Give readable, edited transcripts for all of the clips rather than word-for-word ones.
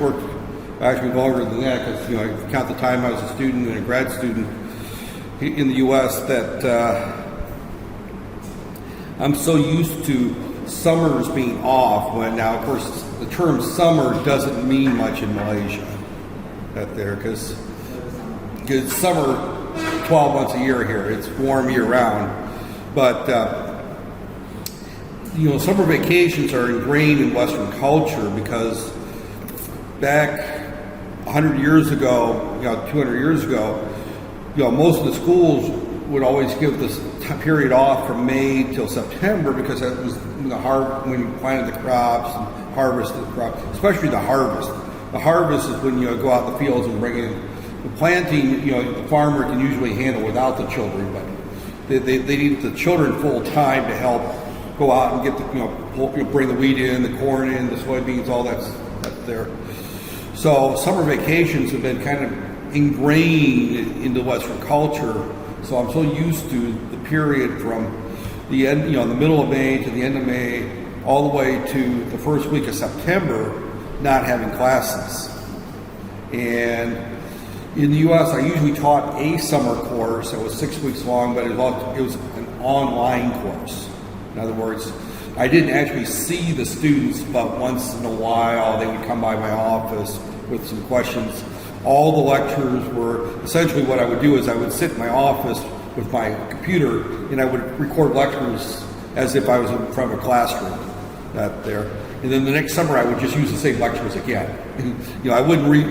worked actually longer than that because, you know, I count the time I was a student and a grad student in the U.S. that I'm so used to summers being off when now, of course, the term summer doesn't mean much in Malaysia out there because summer 12 months a year here. It's warm year round. But, you know, summer vacations are ingrained in Western culture because back 100 years ago, you know, 200 years ago, you know, most of the schools would always give this period off from May till September because that was when you planted the crops and harvested the crops, especially the harvest. The harvest is when you go out in the fields and bring in the planting. You know, the farmer can usually handle without the children, but they need the children full time to help go out and get the bring the wheat in, the corn in, the soybeans, all that's there. So summer vacations have been kind of ingrained into Western culture. So I'm so used to the period from the end, you know, the middle of May to the end of May, all the way to the first week of September, not having classes. And in the U.S., I usually taught a summer course that was 6 weeks long, but it was an online course. In other words, I didn't actually see the students, but once in a while they would come by my office with some questions. All the lectures were essentially what I would do is I would sit in my office with my computer and I would record lectures as if I was in front of a classroom there. And then the next summer I would just use the same lectures again. You know, I wouldn't read.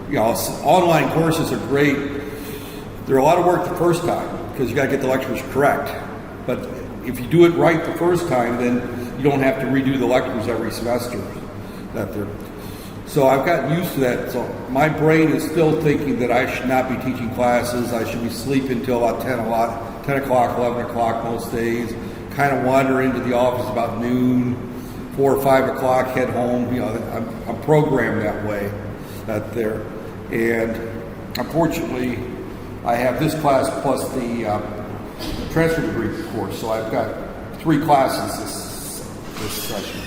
You know, online courses are great. They're a lot of work the first time because you got to get the lectures correct. But if you do it right the first time, then you don't have to redo the lectures every semester. So I've gotten used to that. So my brain is still thinking that I should not be teaching classes. I should be sleeping until about 10 o'clock, 11 o'clock most days. Kind of wander into the office about noon, 4 or 5 o'clock, head home. You know, I'm programmed that way. And unfortunately, I have this class plus the transfer degree course. So I've got 3 classes this session.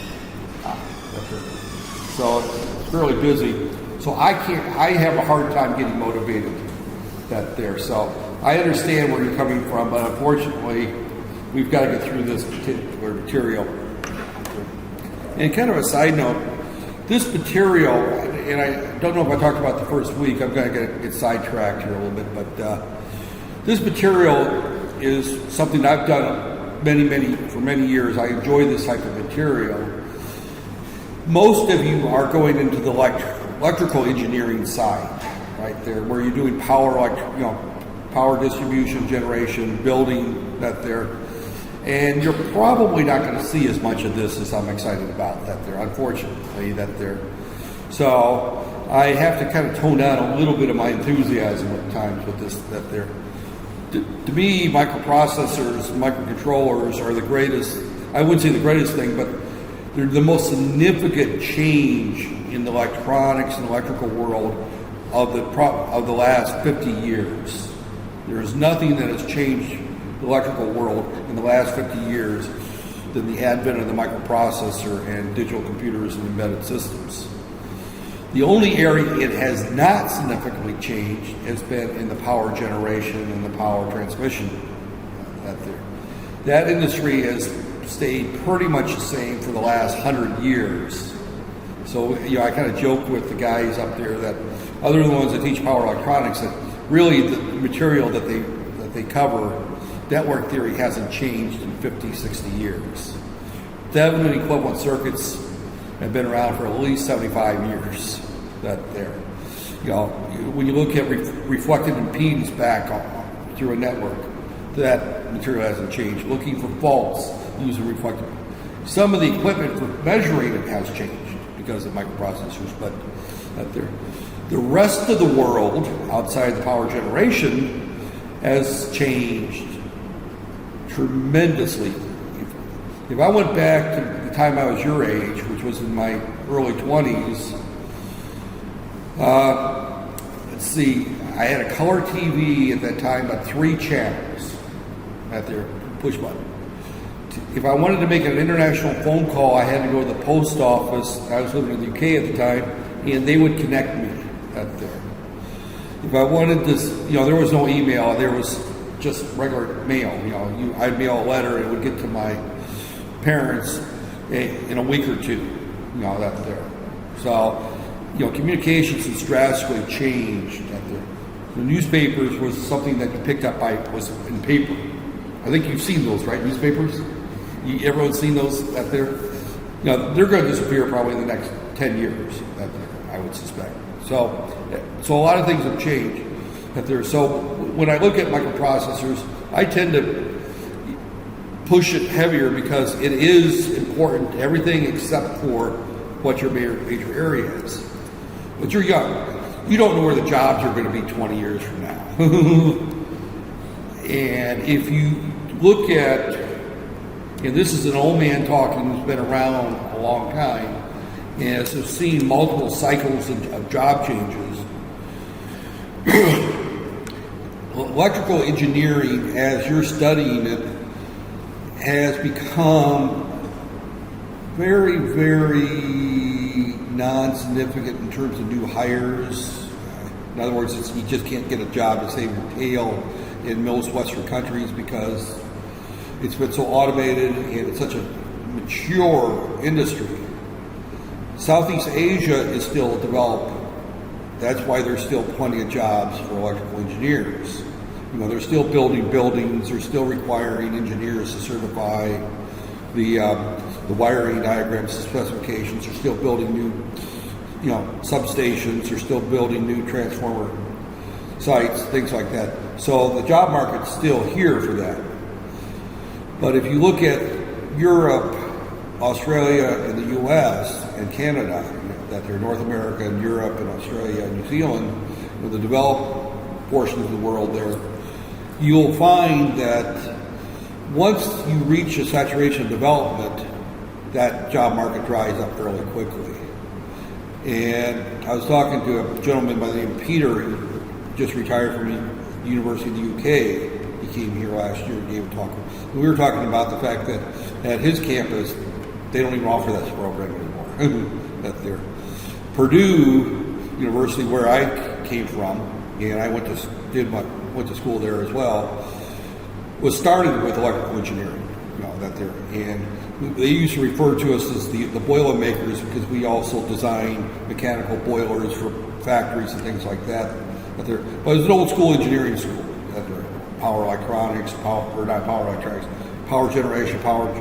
So it's fairly busy. So I have a hard time getting motivated So I understand where you're coming from, but unfortunately, we've got to get through this particular material. And kind of a side note, this material, and I don't know if I talked about the first week, I'm going to get sidetracked here a little bit, but this material is something I've done for many years. I enjoy this type of material. Most of you are going into the electrical engineering side, right there, where you're doing power distribution, generation, building and you're probably not going to see as much of this as I'm excited about unfortunately, So I have to kind of tone down a little bit of my enthusiasm at times with this, To me, microprocessors, microcontrollers are the greatest, I wouldn't say the greatest thing, but they're the most significant change in the electronics and electrical world of the last 50 years. There is nothing that has changed the electrical world in the last 50 years than the advent of the microprocessor and digital computers and embedded systems. The only area it has not significantly changed has been in the power generation and the power transmission. That industry has stayed pretty much the same for the last 100 years. So, you know, I kind of joke with the guys up there that other than the ones that teach power electronics, that really the material that they cover, network theory hasn't changed in 50, 60 years. Thevenin equivalent circuits have been around for at least 75 years. You know, when you look at reflected impedance back through a network, that material hasn't changed. Looking for faults using reflective. Some of the equipment for measuring it has changed because of microprocessors, but the rest of the world outside the power generation has changed tremendously. If I went back to the time I was your age, which was in my early 20s, let's see, I had a color TV at that time, about 3 channels at their push button. if I wanted to make an international phone call, I had to go to the post office. I was living in the UK at the time, and they would connect me up there. If I wanted this, there was no email. There was just regular mail. I'd mail a letter, and it would get to my parents in a week or two. That there. So, communications has drastically changed up there. The newspapers was something that you picked up was in paper. I think you've seen those, right? Newspapers? Everyone's seen those out there? They're going to disappear probably in the next 10 years, I would suspect. So a lot of things have changed out there. So when I look at microprocessors, I tend to push it heavier because it is important to everything except for what your major area is. But you're young. You don't know where the jobs are going to be 20 years from now. And if you look at, and this is an old man talking who's been around a long time, and has seen multiple cycles of job changes. Electrical engineering, as you're studying it, has become very, very non-significant in terms of new hires. In other words, you just can't get a job to save your tail in most Western countries because it's been so automated and it's such a mature industry. Southeast Asia is still developing. That's why there's still plenty of jobs for electrical engineers. They're still building buildings. They're still requiring engineers to certify the wiring diagrams, the specifications. They're still building new, substations. They're still building new transformer sites, things like that. So the job market's still here for that. But if you look at Europe, Australia, and the U.S. and Canada, that they're North America and Europe and Australia and New Zealand, the developed portions of the world there, you'll find that once you reach a saturation of development, that job market dries up fairly quickly. And I was talking to a gentleman by the name of Peter, who just retired from the University of the UK. He came here last year and gave a talk. And we were talking about the fact that at his campus, they don't even offer that program anymore. That they're Purdue University, where I came from, and I went to school there as well, was started with electrical engineering. That there, and they used to refer to us as the boiler makers because we also design mechanical boilers for factories and things like that. But it was an old school engineering school. That there, power electronics, power generation, power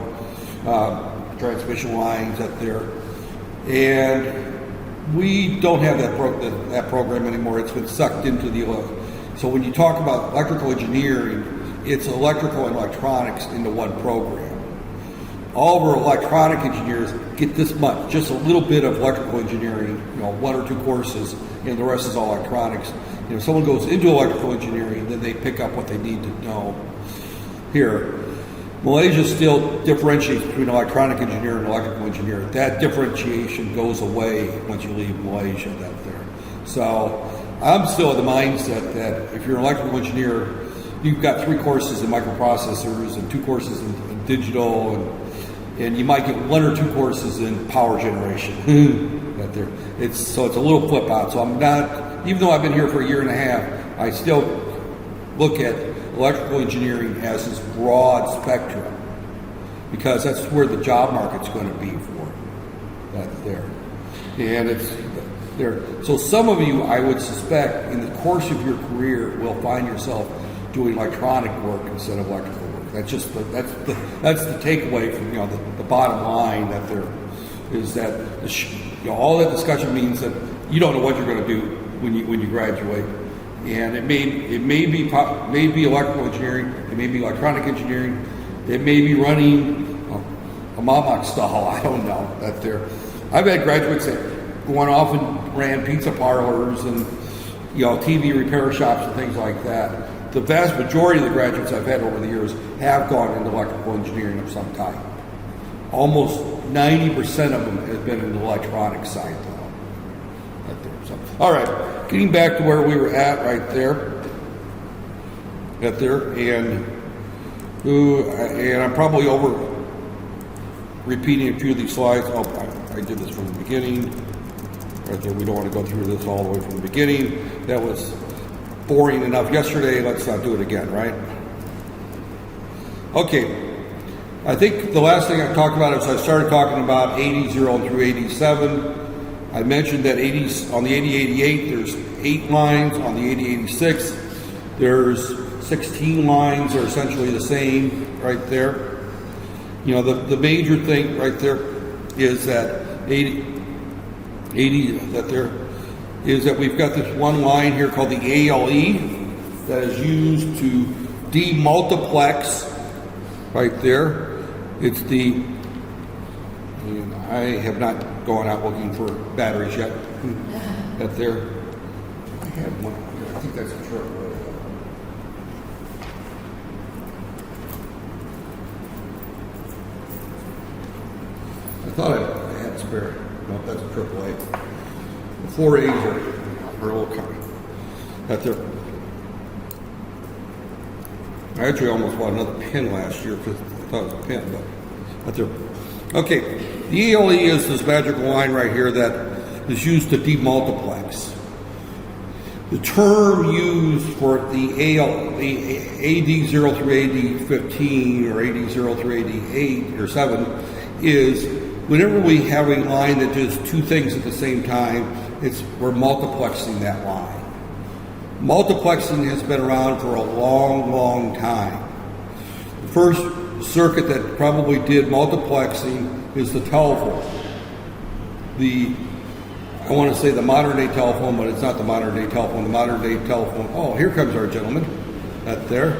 transmission lines up there, and we don't have that program anymore. It's been sucked into the. So when you talk about electrical engineering, it's electrical and electronics into one program. All of our electronic engineers get this much, just a little bit of electrical engineering, 1 or 2 courses, and the rest is all electronics. If someone goes into electrical engineering, then they pick up what they need to know. Here, Malaysia still differentiates between electronic engineer and electrical engineer. That differentiation goes away once you leave Malaysia. That there. So I'm still of the mindset that if you're an electrical engineer, you've got 3 courses in microprocessors and 2 courses in digital, and you might get 1 or 2 courses in power generation. That there. It's a little flip out. So I'm not, even though I've been here for a year and a half, I still look at electrical engineering as this broad spectrum because that's where the job market's going to be for that there. And it's there. So some of you, I would suspect, in the course of your career, will find yourself doing electronic work instead of electrical work. That's just that's the takeaway from the bottom line that there is that all that discussion means that you don't know what you're going to do when you graduate. And it may be electrical engineering, it may be electronic engineering, it may be running a Mamak stall. I don't know that there. I've had graduates that went off and ran pizza parlors and TV repair shops and things like that. The vast majority of the graduates I've had over the years have gone into electrical engineering of some type. Almost 90% of them have been in the electronic side though. Right there. So, all right, getting back to where we were at right there. Right there, and I'm probably repeating a few of these slides. Oh, I did this from the beginning. Right there, we don't want to go through this all the way from the beginning. That was boring enough yesterday. Let's not do it again, right? Okay. I think the last thing I talked about is I started talking about 80 through 87. I mentioned that on the 8088 there's 8 lines. On the 8086 there's 16 lines. They're essentially the same right there. You know, the major thing right there is that 80 that there is that we've got this one line here called the ALE that is used to demultiplex right there. It's the, and I have not gone out looking for batteries yet. That there, I had one. I think that's a truck. I thought I had a spare. No, that's a AAA. The 4 A's are a little kind. That there. I actually almost bought another pin last year because I thought it was a pin, but there. Okay, the ELE is this magical line right here that is used to demultiplex. The term used for the AD0 through AD15 or AD0 through AD8 or 7 is whenever we have a line that does 2 things at the same time, we're multiplexing that line. Multiplexing has been around for a long, long time. The first circuit that probably did multiplexing is the telephone. I want to say the modern day telephone, but it's not the modern day telephone. The modern day telephone, oh, here comes our gentleman, that there.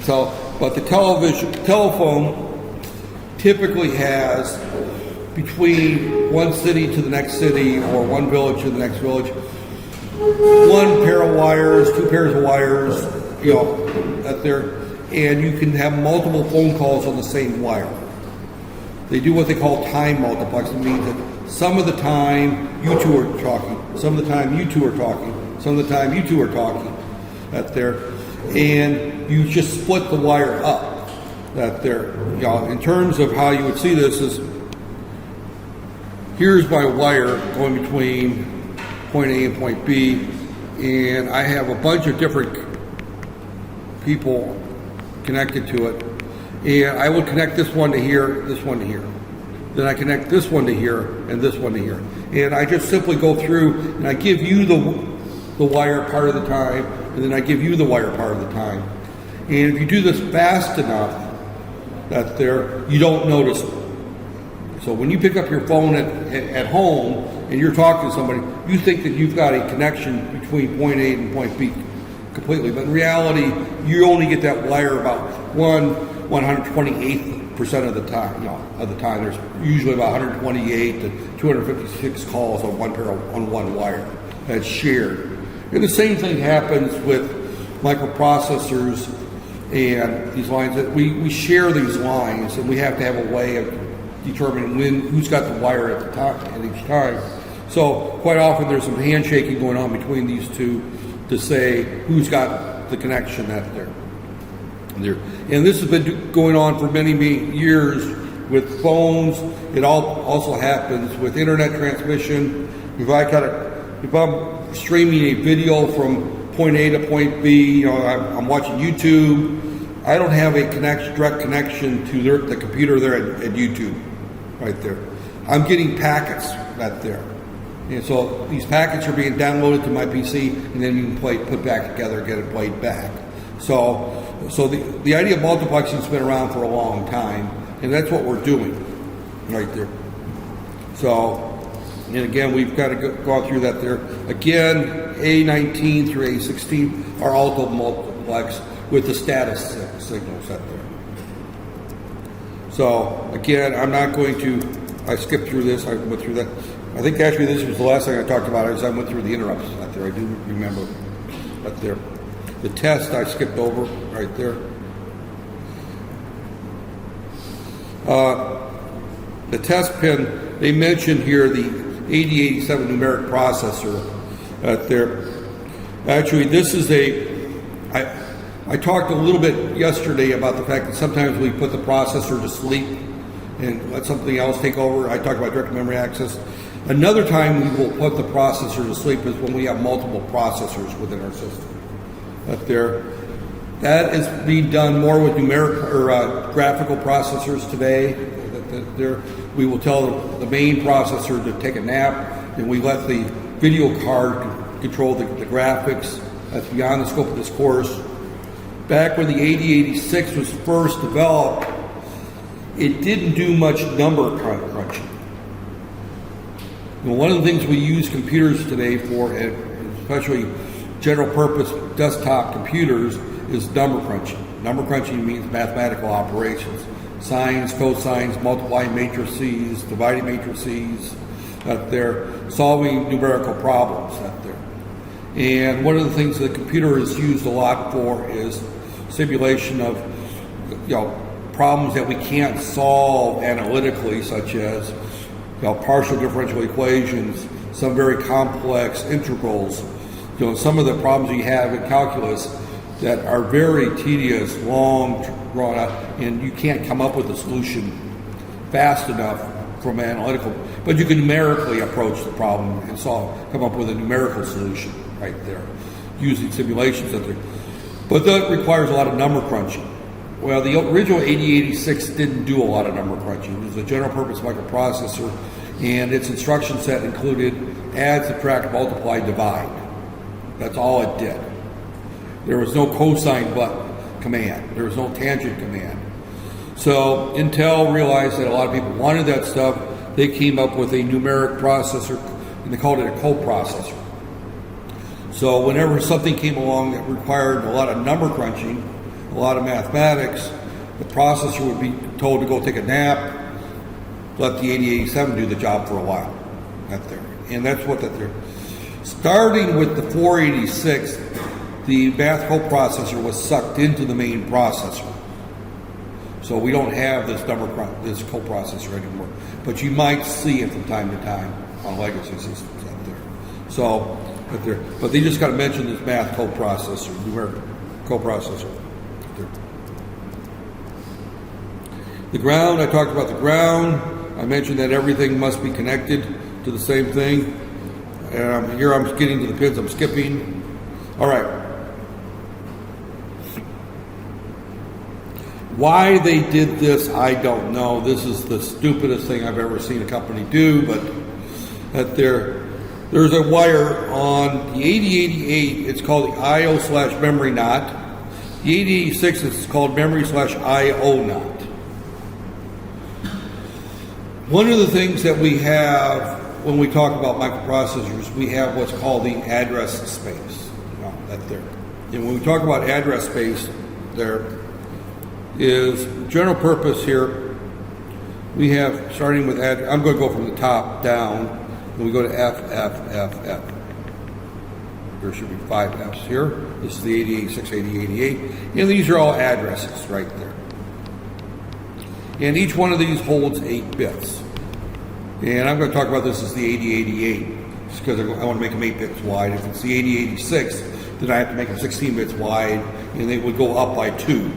So, but the telephone typically has between one city to the next city or one village to the next village, 1 pair of wires, 2 pairs of wires, you know, that there, and you can have multiple phone calls on the same wire. They do what they call time multiplexing. It means that some of the time you two are talking, some of the time you two are talking, some of the time you two are talking, that there, and you just split the wire up, that there. You know, in terms of how you would see this is, here's my wire going between point A and point B, and I have a bunch of different people connected to it, and I will connect this one to here, this one to here. Then I connect this one to here and this one to here. And I just simply go through and I give you the wire part of the time, and then I give you the wire part of the time. And if you do this fast enough, that there, you don't notice it. So when you pick up your phone at home and you're talking to somebody, you think that you've got a connection between point A and point B completely. But in reality, you only get that wire about 128th percent of the time. There's usually about 128 to 256 calls on one wire that's shared. And the same thing happens with microprocessors and these lines. That we share these lines, and we have to have a way of determining who's got the wire at the top at each time. So quite often there's some handshaking going on between these two to say who's got the connection that there. And this has been going on for many, many years with phones. It also happens with internet transmission. If I'm streaming a video from point A to point B, I'm watching YouTube, I don't have a direct connection to the computer there at YouTube, right there. I'm getting packets right there. And so these packets are being downloaded to my PC, and then you can put back together, get it played back. So the idea of multiplexing has been around for a long time, and that's what we're doing right there. So, and again, we've got to go through that there. Again, A19 through A16 are auto multiplex with the status signals set there. So again, I'm not going to, I skipped through this, I went through that. I think actually this was the last thing I talked about as I went through the interrupts right there. I do remember right there. The test I skipped over right there. The test pin, they mentioned here the 8087 numeric processor right there. Actually, this is I talked a little bit yesterday about the fact that sometimes we put the processor to sleep, and let something else take over. I talked about direct memory access. Another time we will put the processor to sleep is when we have multiple processors within our system. That is being done more with numeric or graphical processors today. We will tell the main processor to take a nap, and we let the video card control the graphics. That's beyond the scope of this course. Back when the 8086 was first developed, it didn't do much number crunching. One of the things we use computers today for, especially general purpose desktop computers, is number crunching. Number crunching means mathematical operations. Sines, cosines, multiplying matrices, dividing matrices, solving numerical problems out there. And one of the things that the computer is used a lot for is simulation of problems that we can't solve analytically, such as partial differential equations, some very complex integrals, some of the problems you have in calculus that are very tedious, long, drawn out, and you can't come up with a solution fast enough from analytical, but you can numerically approach the problem and come up with a numerical solution right there, using simulations out there. But that requires a lot of number crunching. Well, the original 8086 didn't do a lot of number crunching. It was a general purpose microprocessor, and its instruction set included add, subtract, multiply, divide. That's all it did. There was no cosine command. There was no tangent command. So Intel realized that a lot of people wanted that stuff. They came up with a numeric processor, and they called it a coprocessor. So whenever something came along that required a lot of number crunching, a lot of mathematics, the processor would be told to go take a nap, let the 8087 do the job for a while. And that's what that there. Starting with the 486, the math coprocessor was sucked into the main processor. So we don't have this coprocessor anymore. But you might see it from time to time on legacy systems out there. But they just got to mention this math coprocessor, numeric coprocessor. The ground, I talked about the ground. I mentioned that everything must be connected to the same thing. And here I'm getting to the pins I'm skipping. All right. Why they did this, I don't know. This is the stupidest thing I've ever seen a company do, but there's a wire on the 8088, it's called the IO/memory NOT. The 8086 is called memory/IO NOT. One of the things that we have when we talk about microprocessors, we have what's called the address space. And when we talk about address space, there is general purpose here. We have, starting with I'm going to go from the top down, and we go to F, F, F, F. There should be 5 F's here. This is the 8086, 8088, and these are all addresses right there. And each one of these holds 8 bits. And I'm going to talk about this as the 8088, just because I want to make them 8 bits wide. If it's the 8086, then I have to make them 16 bits wide, and they would go up by 2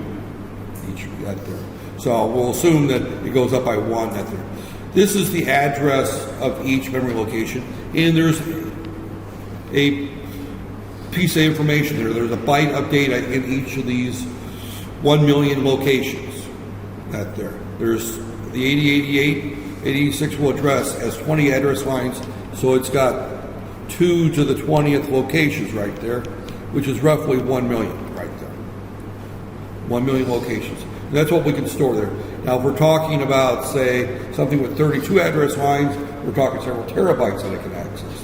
each right there. So we'll assume that it goes up by 1 right there. This is the address of each memory location, and there's a piece of information there. There's a byte of data in each of these 1 million locations right there. There's the 8088, 8086 will address as 20 address lines, so it's got 2 to the 20th locations right there, which is roughly 1 million right there. 1 million locations. And that's what we can store there. Now, if we're talking about, say, something with 32 address lines, we're talking several terabytes that it can access.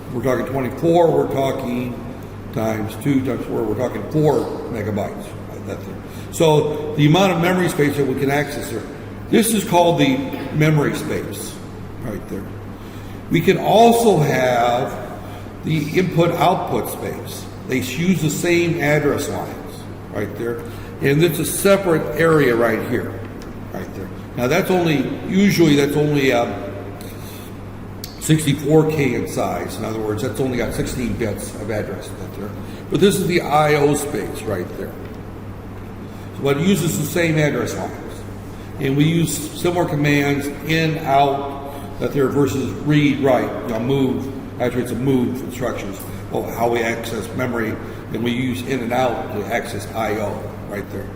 If we're talking 24, we're talking times 2 times 4, we're talking 4 megabytes. So the amount of memory space that we can access there, this is called the memory space right there. We can also have the input-output space. They use the same address lines right there. And it's a separate area right here, right there. Now that's only 64K in size. In other words, that's only got 16 bits of address right there. But this is the I/O space right there. So it uses the same address lines. And we use similar commands in, out, that there versus read, write, move. Actually, it's a move instructions. Well, how we access memory, and we use in and out to access I/O right there.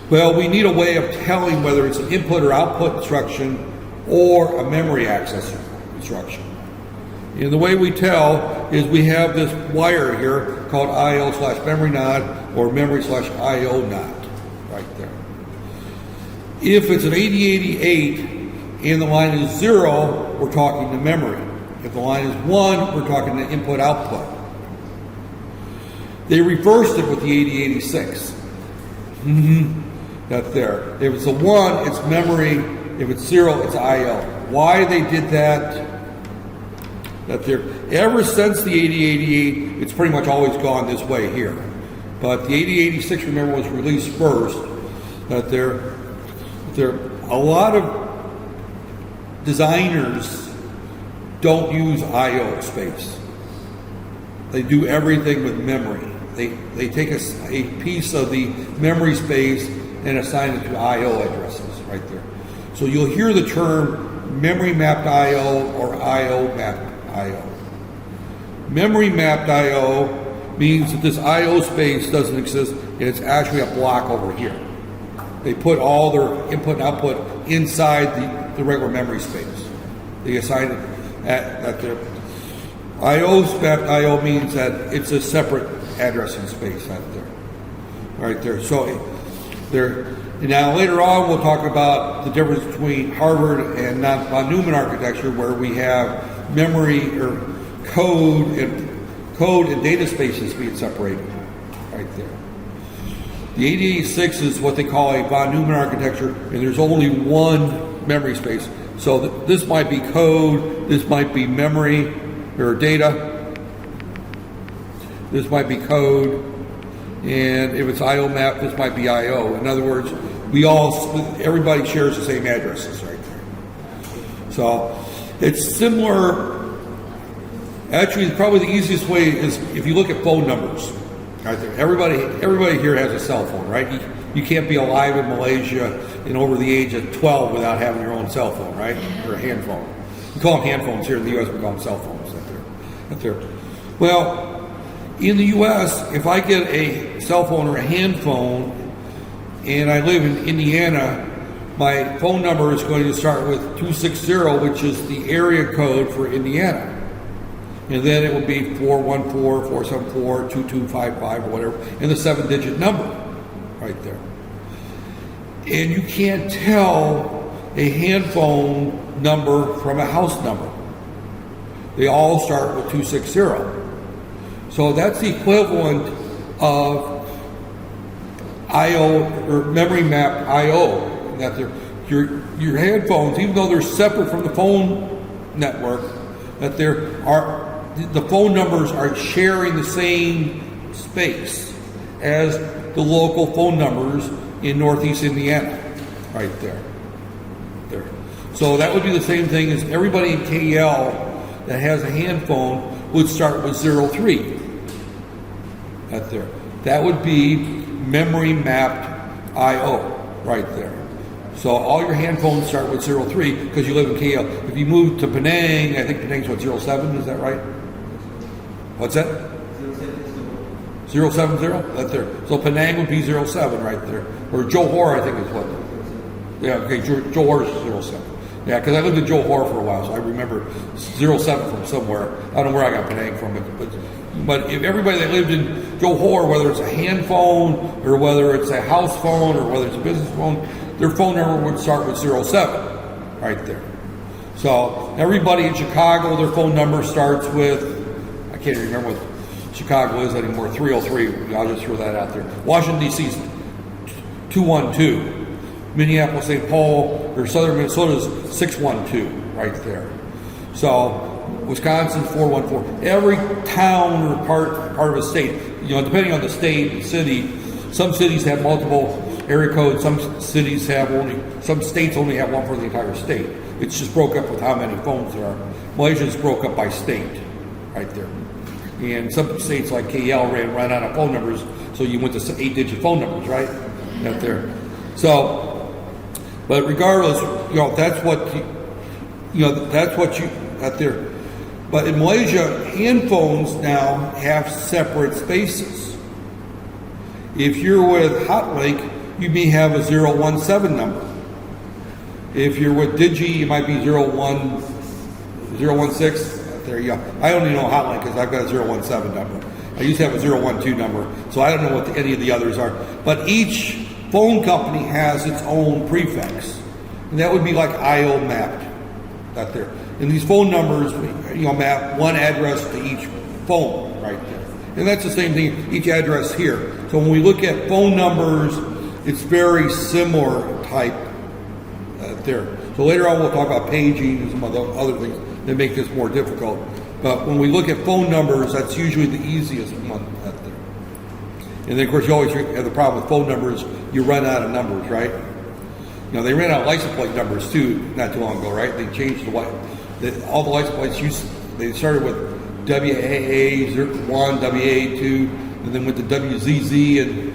Well, we need a way of telling whether it's an input or output instruction or a memory access instruction. And the way we tell is we have this wire here called IO/memory node or memory/IO node right there. If it's an 8088 and the line is 0, we're talking to memory. If the line is 1, we're talking to input/output. They reversed it with the 8086. That's there. If it's a 1, it's memory. If it's 0, it's I/O. Why they did that? That there. Ever since the 8088, it's pretty much always gone this way here. But the 8086, remember, was released first. That there a lot of designers don't use I/O space. They do everything with memory. They take a piece of the memory space and assign it to I/O addresses right there. So you'll hear the term memory mapped I/O or I/O mapped I/O. Memory mapped I/O means that this I/O space doesn't exist and it's actually a block over here. They put all their input and output inside the regular memory space. They assign it at the I/O mapped I/O means that it's a separate addressing space out there, right there. So now later on we'll talk about the difference between Harvard and von Neumann architecture, where we have memory or code and data spaces being separated, right there. The 8086 is what they call a von Neumann architecture, and there's only one memory space. So this might be code, this might be memory or data. This might be code, and if it's I/O map, this might be I/O. In other words, everybody shares the same addresses right there. So it's similar. Actually, probably the easiest way is if you look at phone numbers. Right there. Everybody here has a cell phone, right? You can't be alive in Malaysia and over the age of 12 without having your own cell phone, right? Or a hand phone. We call them hand phones here in the U.S. We call them cell phones up there. Well, in the U.S., if I get a cell phone or a hand phone and I live in Indiana, my phone number is going to start with 260, which is the area code for Indiana. And then it will be 414-474-2255 or whatever, and the 7-digit number right there. And you can't tell a hand phone number from a house number. They all start with 260. So that's the equivalent of I/O or memory mapped I/O. That your headphones, even though they're separate from the phone network, that the phone numbers are sharing the same space as the local phone numbers in Northeast Indiana, right there. So that would be the same thing as everybody in KL that has a hand phone would start with 03. Right there. That would be memory mapped I/O right there. So all your hand phones start with 03 because you live in KL. If you move to Penang, I think Penang's what, 07, is that right? What's that? 070? That's there. So Penang would be 07 right there. Or Johor, I think is what. Yeah, okay, Johor is 07. Yeah, because I lived in Johor for a while, so I remember 07 from somewhere. I don't know where I got Penang from, but if everybody that lived in Johor, whether it's a hand phone or whether it's a house phone or whether it's a business phone, their phone number would start with 07 right there. So everybody in Chicago, their phone number starts with, I can't even remember what Chicago is anymore, 303. I'll just throw that out there. Washington, D.C. is 212. Minneapolis, St. Paul, or Southern Minnesota is 612 right there. So Wisconsin's 414. Every town or part of a state, depending on the state and city, some cities have multiple area codes, some states only have one for the entire state. It's just broke up with how many phones there are. Malaysia's broke up by state right there. And some states like KL ran out of phone numbers, so you went to 8-digit phone numbers, right? Out there. So But regardless, that's what that's what you got there. But in Malaysia, hand phones now have separate spaces. If you're with Hotlink, you may have a 017 number. If you're with Digi, you might be 016. There you go. I only know Hotlink because I've got a 017 number. I used to have a 012 number, so I don't know what any of the others are. But each phone company has its own prefix, and that would be like IO mapped out there. And these phone numbers, map one address to each phone right there. And that's the same thing, each address here. So when we look at phone numbers, it's very similar type there. So later on we'll talk about paging and some other things that make this more difficult. But when we look at phone numbers, that's usually the easiest one out there. And then of course you always have the problem with phone numbers, you run out of numbers, right? They ran out of license plate numbers too, not too long ago, right? They changed all the license plates they started with WAA1, WAA2, and then went to WZZ and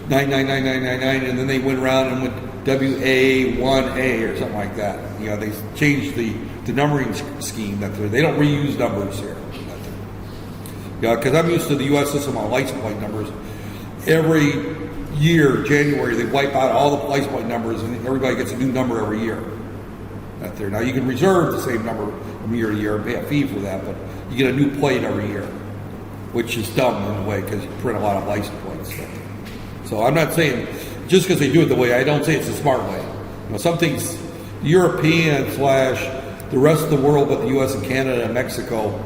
99999, and then they went around and went WA1A or something like that. They changed the numbering scheme. They don't reuse numbers here. Because I'm used to the U.S. system on license plate numbers. Every year, January, they wipe out all the license plate numbers, and everybody gets a new number every year. Now you can reserve the same number from year to year and pay a fee for that, but you get a new plate every year, which is dumb in a way because you print a lot of license plates. So I'm not saying just because they do it the way, I don't say it's a smart way. Some things European / the rest of the world, but the U.S. and Canada and Mexico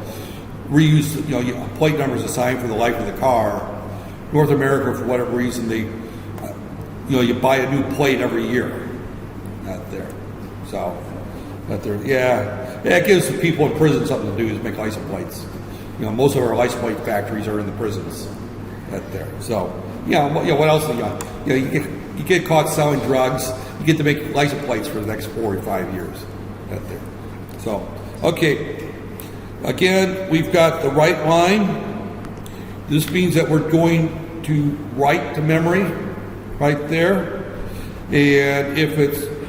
reuse plate numbers assigned for the life of the car. North America, for whatever reason, they you buy a new plate every year out there. So. It gives the people in prison something to do is make license plates. Most of our license plate factories are in the prisons out there. So, what else do you get caught selling drugs, you get to make license plates for the next 4 or 5 years out there. So, okay. Again, we've got the write line. This means that we're going to write to memory right there. And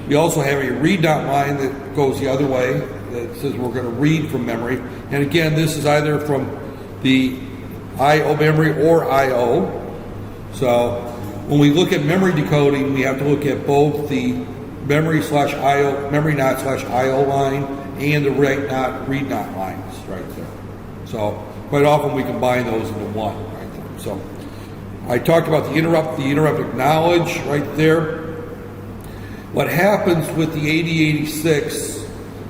we also have a read not line that goes the other way that says we're going to read from memory. And again, this is either from the I/O memory or I/O. So when we look at memory decoding, we have to look at both the memory/IO, memory not/IO line and the read not lines right there. So quite often we combine those into one right there. So I talked about the interrupt acknowledge right there. What happens with the 8086,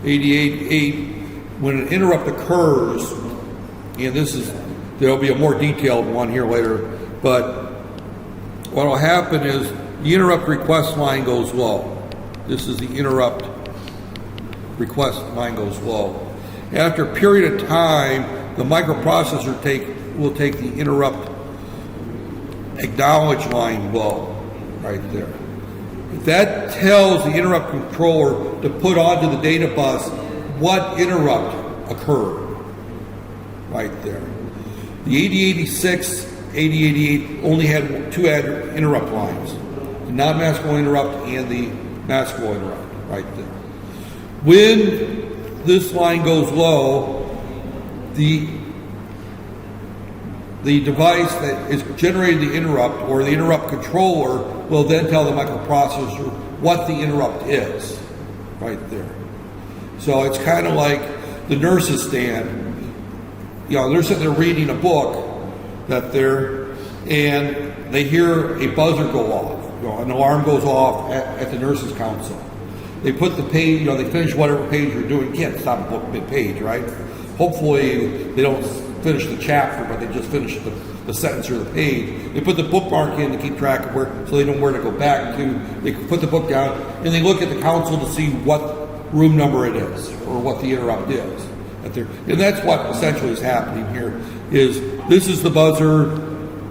8088, when an interrupt occurs, and there'll be a more detailed one here later, but what will happen is the interrupt request line goes low. This is the interrupt request line goes low. After a period of time, the microprocessor will take the interrupt acknowledge line low right there. That tells the interrupt controller to put onto the data bus what interrupt occurred right there. The 8086, 8088 only had two interrupt lines, the non-maskable interrupt and the maskable interrupt right there. When this line goes low, the device that is generating the interrupt or the interrupt controller will then tell the microprocessor what the interrupt is right there. So it's kind of like the nurse's stand. They're sitting there reading a book and they hear a buzzer go off. An alarm goes off at the nurse's console. They put the page, they finish whatever page you're doing. You can't stop a book mid-page, right? Hopefully they don't finish the chapter, but they just finish the sentence or the page. They put the bookmark in to keep track of so they know where to go back to. They put the book down, and they look at the console to see what room number it is or what the interrupt is. And that's what essentially is happening here. This is the buzzer.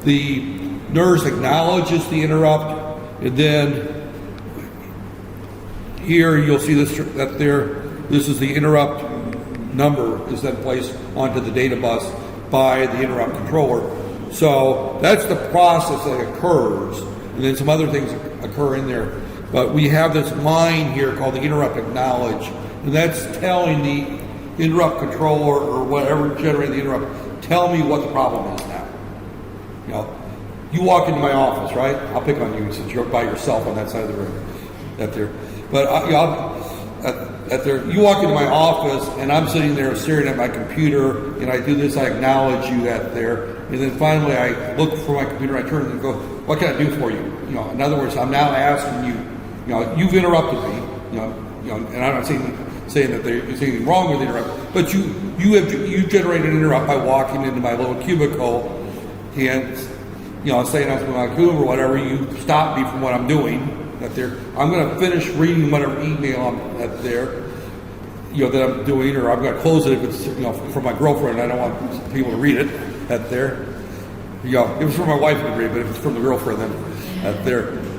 The nurse acknowledges the interrupt, and then here you'll see this is the interrupt number is then placed onto the data bus by the interrupt controller. So that's the process that occurs, and then some other things occur in there. But we have this line here called the interrupt acknowledge, and that's telling the interrupt controller or whatever generating the interrupt, tell me what the problem is now. You know, you walk into my office, right? I'll pick on you since you're by yourself on that side of the room. But you walk into my office and I'm sitting there staring at my computer, and I do this, I acknowledge you there, and then finally I look for my computer, I turn and go, what can I do for you? You know, in other words, I'm now asking you, you know, you've interrupted me, and I'm not saying that there's anything wrong with the interrupt, but you generated an interrupt by walking into my little cubicle, and saying I was going to Cuba or whatever, you stop me from what I'm doing. I'm going to finish reading whatever email I'm that I'm doing, or I'm going to close it if it's from my girlfriend. I don't want people to read it. If it's from my wife, I can read it, but if it's from the girlfriend, then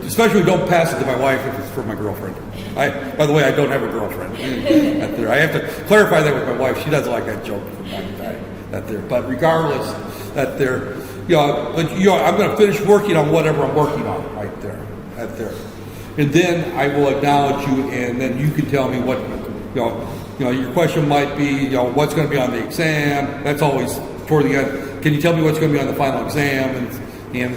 especially don't pass it to my wife if it's from my girlfriend. By the way, I don't have a girlfriend. I have to clarify that with my wife. She doesn't like that joke from time to time. But regardless, I'm going to finish working on whatever I'm working on right there. And then I will acknowledge you, and then you can tell me what, your question might be, what's going to be on the exam. That's always toward the end. Can you tell me what's going to be on the final exam? And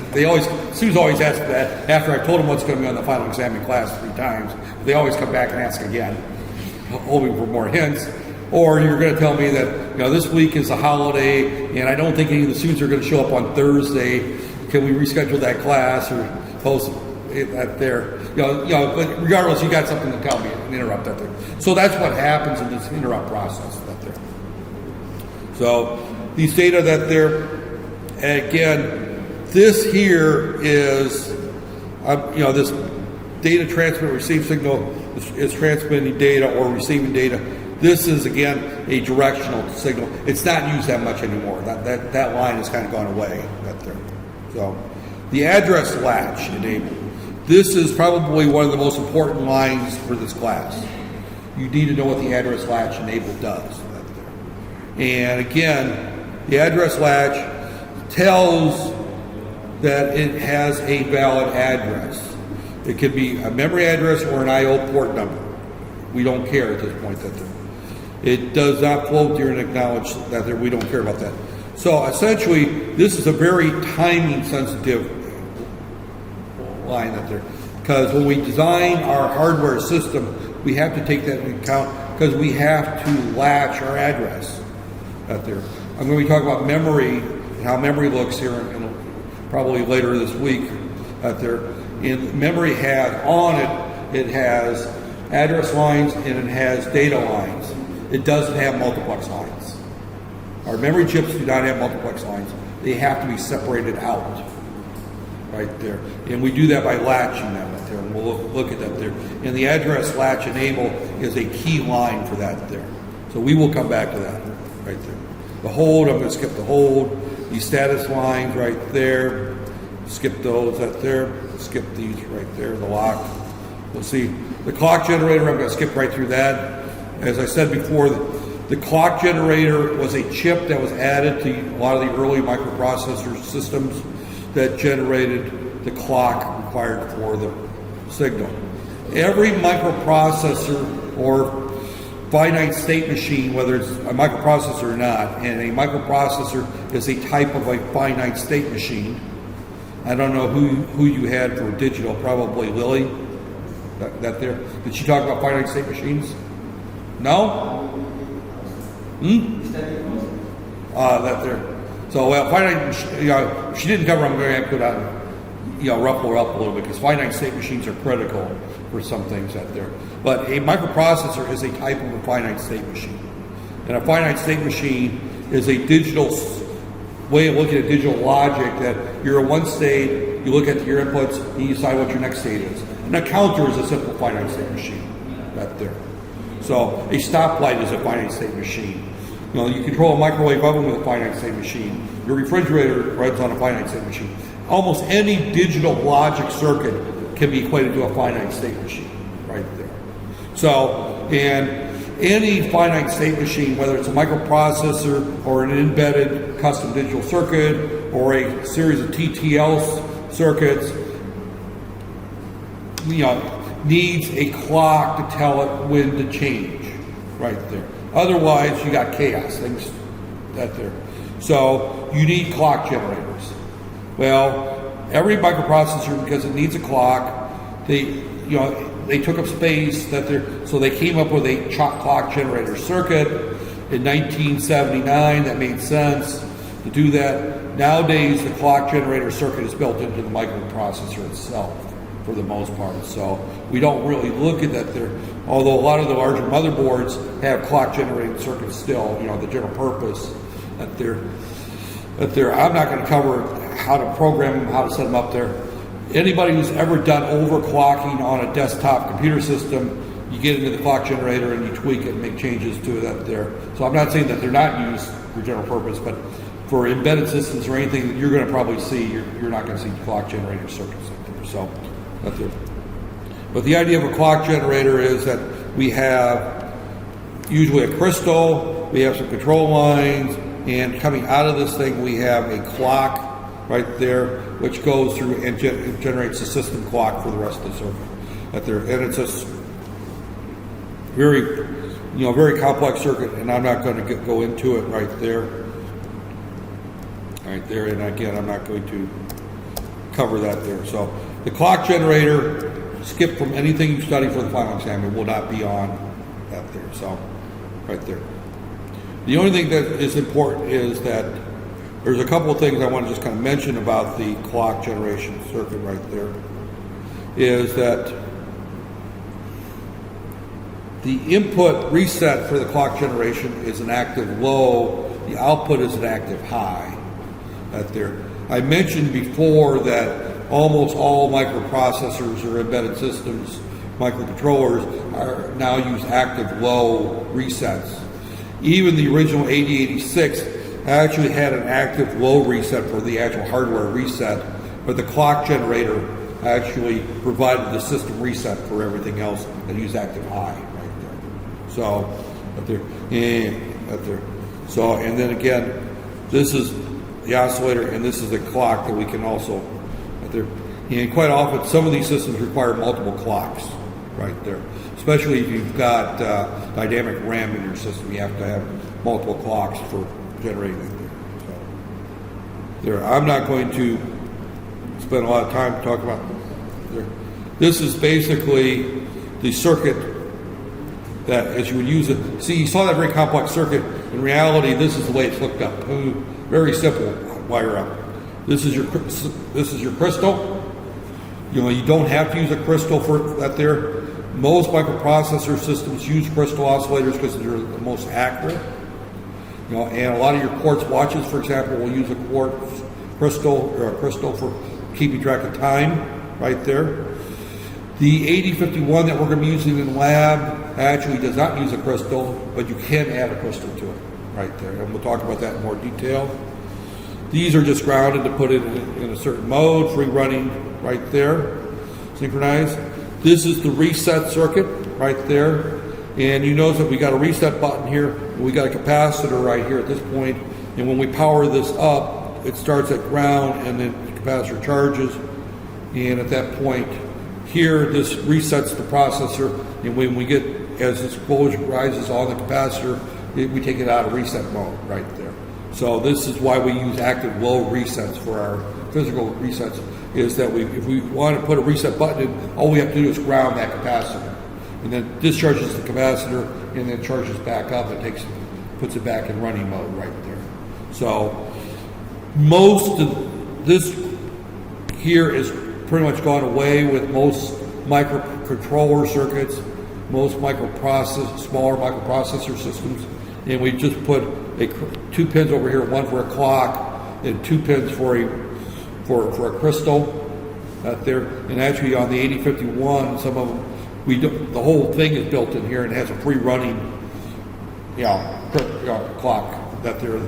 students always ask that after I told them what's going to be on the final exam in class 3 times. They always come back and ask again, hoping for more hints. Or you're going to tell me that, this week is a holiday, and I don't think any of the students are going to show up on Thursday. Can we reschedule that class or post that there? But regardless, you got something to tell me and interrupt that there. So that's what happens in this interrupt process that there. So these data that there, again, this here is, this data transmit receive signal is transmitting data or receiving data. This is, again, a directional signal. It's not used that much anymore. That line has kind of gone away right there. So the address latch enabled. This is probably one of the most important lines for this class. You need to know what the address latch enabled does right there. And again, the address latch tells that it has a valid address. It could be a memory address or an I/O port number. We don't care at this point. It does not float here and acknowledge that we don't care about that. So essentially, this is a very timing sensitive line because when we design our hardware system, we have to take that into account because we have to latch our address out there. I'm going to be talking about memory and how memory looks here probably later this week out there. And memory has on it has address lines and it has data lines. It doesn't have multiplex lines. Our memory chips do not have multiplex lines. They have to be separated out right there. And we do that by latching them right there. And we'll look at that there. And the address latch enable is a key line for that there. So we will come back to that right there. The hold, I'm going to skip the hold. These status lines right there. Skip those right there. Skip these right there, the lock. We'll see. The clock generator, I'm going to skip right through that. As I said before, the clock generator was a chip that was added to a lot of the early microprocessor systems that generated the clock required for the signal. Every microprocessor or finite state machine, whether it's a microprocessor or not, and a microprocessor is a type of a finite state machine. I don't know who you had for digital, probably Lily. That there. Did she talk about finite state machines? No? That there. So finite, she didn't cover. I'm going to have to go down, ruffle her up a little bit because finite state machines are critical for some things out there. But a microprocessor is a type of a finite state machine, and a finite state machine is a digital way of looking at digital logic. That you're in one state, you look at your inputs, and you decide what your next state is. And a counter is a simple finite state machine. Right there. So a stoplight is a finite state machine. You control a microwave oven with a finite state machine. Your refrigerator runs on a finite state machine. Almost any digital logic circuit can be equated to a finite state machine, right there. So, and any finite state machine, whether it's a microprocessor or an embedded custom digital circuit or a series of TTL circuits, needs a clock to tell it when to change, right there. Otherwise, you got chaos, things that there. So you need clock generators. Well, every microprocessor, because it needs a clock, they took up space so they came up with a clock generator circuit in 1979. That made sense to do that. Nowadays, the clock generator circuit is built into the microprocessor itself for the most part. So we don't really look at that there, although a lot of the larger motherboards have clock generating circuits still, the general purpose that they're. I'm not going to cover how to program them, how to set them up there. Anybody who's ever done overclocking on a desktop computer system, you get into the clock generator and you tweak it and make changes to it up there. So I'm not saying that they're not used for general purpose, but for embedded systems or anything that you're going to probably see, you're not going to see clock generator circuits up there. So up there. But the idea of a clock generator is that we have usually a crystal, we have some control lines, and coming out of this thing we have a clock right there, which goes through and generates a system clock for the rest of the circuit. And it's a very complex circuit, and I'm not going to go into it right there. And again, I'm not going to cover that there. So the clock generator, skip from anything you study for the final exam, it will not be on that there. So right there. The only thing that is important is that there's a couple of things I want to just kind of mention about the clock generation circuit right there, is that the input reset for the clock generation is an active low, the output is an active high right there. I mentioned before that almost all microprocessors or embedded systems, microcontrollers, are now use active low resets. Even the original 8086 actually had an active low reset for the actual hardware reset, but the clock generator actually provided the system reset for everything else that used active high right there. So, and then again, this is the oscillator, and this is the clock that we can also, right there. And quite often, some of these systems require multiple clocks right there, especially if you've got dynamic RAM in your system. You have to have multiple clocks for generating it there. So, there. I'm not going to spend a lot of time talking about there. This is basically the circuit that, as you would use it. See, you saw that very complex circuit. In reality, this is the way it's hooked up. Very simple wire up. This is your crystal. You don't have to use a crystal for that there. Most microprocessor systems use crystal oscillators because they're the most accurate. And a lot of your quartz watches, for example, will use a quartz crystal or a crystal for keeping track of time right there. The 8051 that we're going to be using in the lab actually does not use a crystal, but you can add a crystal to it right there. And we'll talk about that in more detail. These are just grounded to put it in a certain mode, free running right there, synchronized. This is the reset circuit right there. And you notice that we got a reset button here. We got a capacitor right here at this point. And when we power this up, it starts at ground and then the capacitor charges. And at that point here, this resets the processor. And when we get, as this voltage rises on the capacitor, we take it out of reset mode right there. So this is why we use active low resets for our physical resets, is that if we want to put a reset button in, all we have to do is ground that capacitor. And then discharges the capacitor and then charges back up and puts it back in running mode right there. So most of this here is pretty much gone away with most microcontroller circuits, most smaller microprocessor systems, and we just put two pins over here, one for a clock and two pins for a crystal out there. And actually on the 8051, some of them, the whole thing is built in here and has a pre-running clock that there.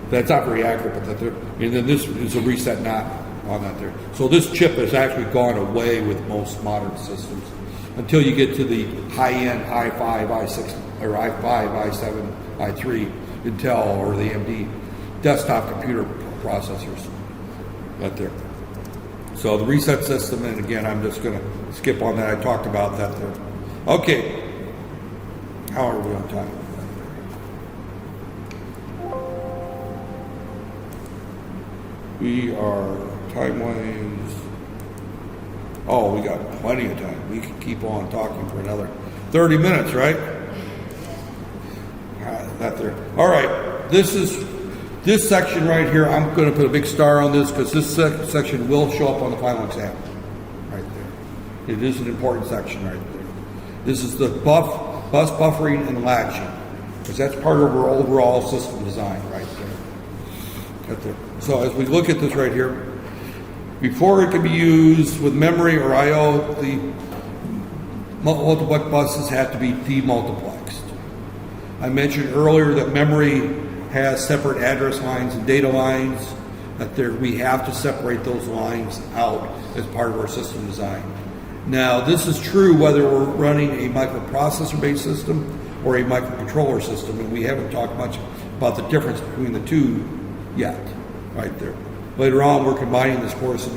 That's not very accurate, but that there. And then this is a reset knot on that there. So this chip has actually gone away with most modern systems until you get to the high-end i5, i6, or i5, i7, i3 Intel or the AMD desktop computer processors right there. So the reset system, and again, I'm just going to skip on that. I talked about that there. Okay. How are we on time? We are time-wise. Oh, we got plenty of time. We can keep on talking for another 30 minutes, right? That there. All right. This section right here, I'm going to put a big star on this because this section will show up on the final exam. Right there. It is an important section right there. This is the bus buffering and latching, because that's part of our overall system design right there. Right there. So as we look at this right here, before it can be used with memory or I/O, the multiplex buses have to be demultiplexed. I mentioned earlier that memory has separate address lines and data lines. That we have to separate those lines out as part of our system design. Now, this is true whether we're running a microprocessor-based system or a microcontroller system, and we haven't talked much about the difference between the two yet, right there. Later on, we're combining this course.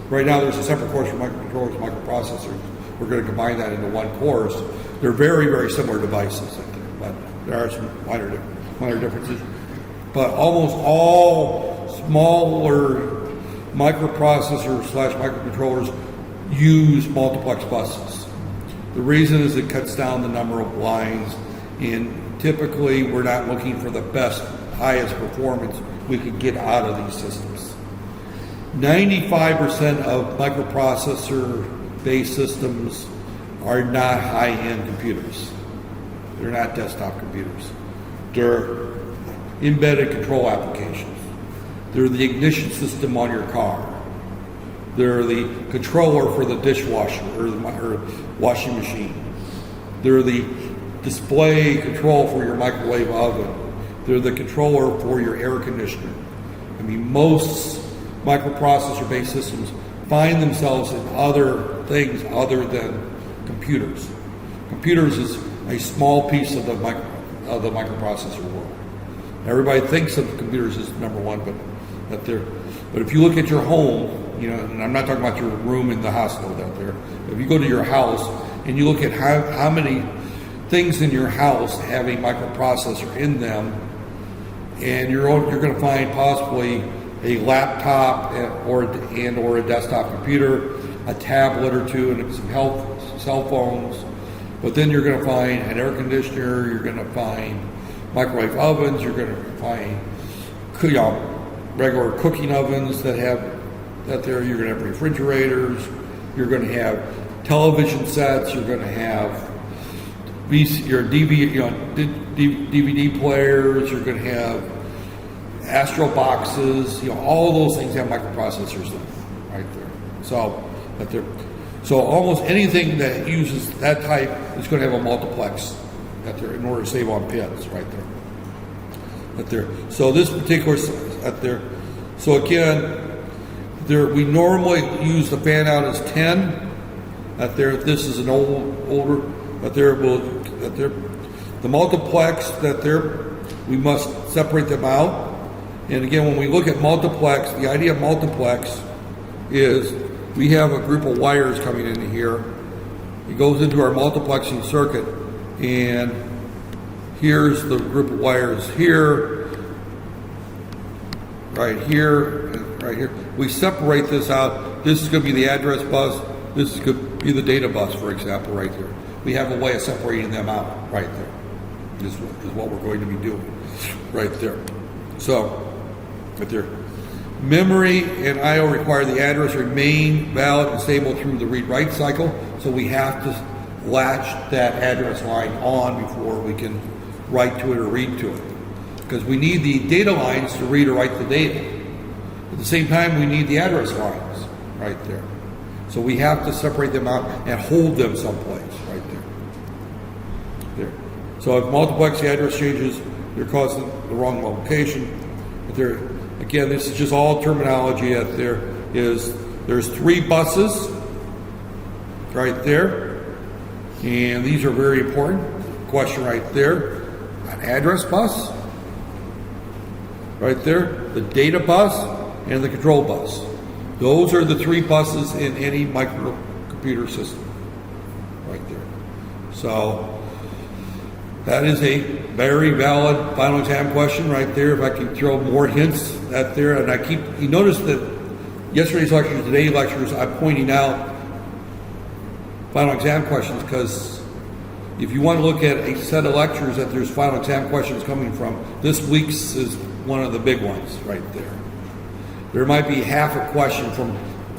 Right now, there's a separate course for microcontrollers and microprocessors. We're going to combine that into one course. They're very, very similar devices, I think, but there are some minor differences. But almost all smaller microprocessors / microcontrollers use multiplex buses. The reason is it cuts down the number of lines, and typically we're not looking for the best, highest performance we could get out of these systems. 95% of microprocessor-based systems are not high-end computers. They're not desktop computers. They're embedded control applications. They're the ignition system on your car. They're the controller for the dishwasher or washing machine. They're the display control for your microwave oven. They're the controller for your air conditioner. I mean, most microprocessor-based systems find themselves in other things other than computers. Computers is a small piece of the microprocessor world. Everybody thinks of computers as number one, but if you look at your home, and I'm not talking about your room in the hospital out there. If you go to your house and you look at how many things in your house have a microprocessor in them, and you're going to find possibly a laptop or a desktop computer, a tablet or two, and some cell phones. But then you're going to find an air conditioner. You're going to find microwave ovens. You're going to find regular cooking ovens that there. You're going to have refrigerators. You're going to have television sets. You're going to have your DVD players. You're going to have Astro boxes. All those things have microprocessors in them, right there. So almost anything that uses that type is going to have a multiplex in order to save on pins, right there. So this particular So again, we normally use the fan out as 10. This is an older. The multiplex we must separate them out. And again, when we look at multiplex, the idea of multiplex is we have a group of wires coming into here. It goes into our multiplexing circuit, and here's the group of wires here, right here, and right here. We separate this out. This is going to be the address bus. This is going to be the data bus, for example, right here. We have a way of separating them out right there. This is what we're going to be doing right there. So, right there. Memory and I/O require the address remain valid and stable through the read-write cycle. So we have to latch that address line on before we can write to it or read to it. Because we need the data lines to read or write the data. At the same time, we need the address lines right there. So we have to separate them out and hold them someplace right there. So if multiplex the address changes, they're causing the wrong location. Again, this is just all terminology. There's 3 buses right there, and these are very important. Question right there: an address bus right there, the data bus, and the control bus. Those are the 3 buses in any microcomputer system, right there. So that is a very valid final exam question right there. If I can throw more hints out there, and you notice that yesterday's lectures, today's lectures, I'm pointing out final exam questions because if you want to look at a set of lectures that there's final exam questions coming from, this week's is one of the big ones right there. There might be half a question from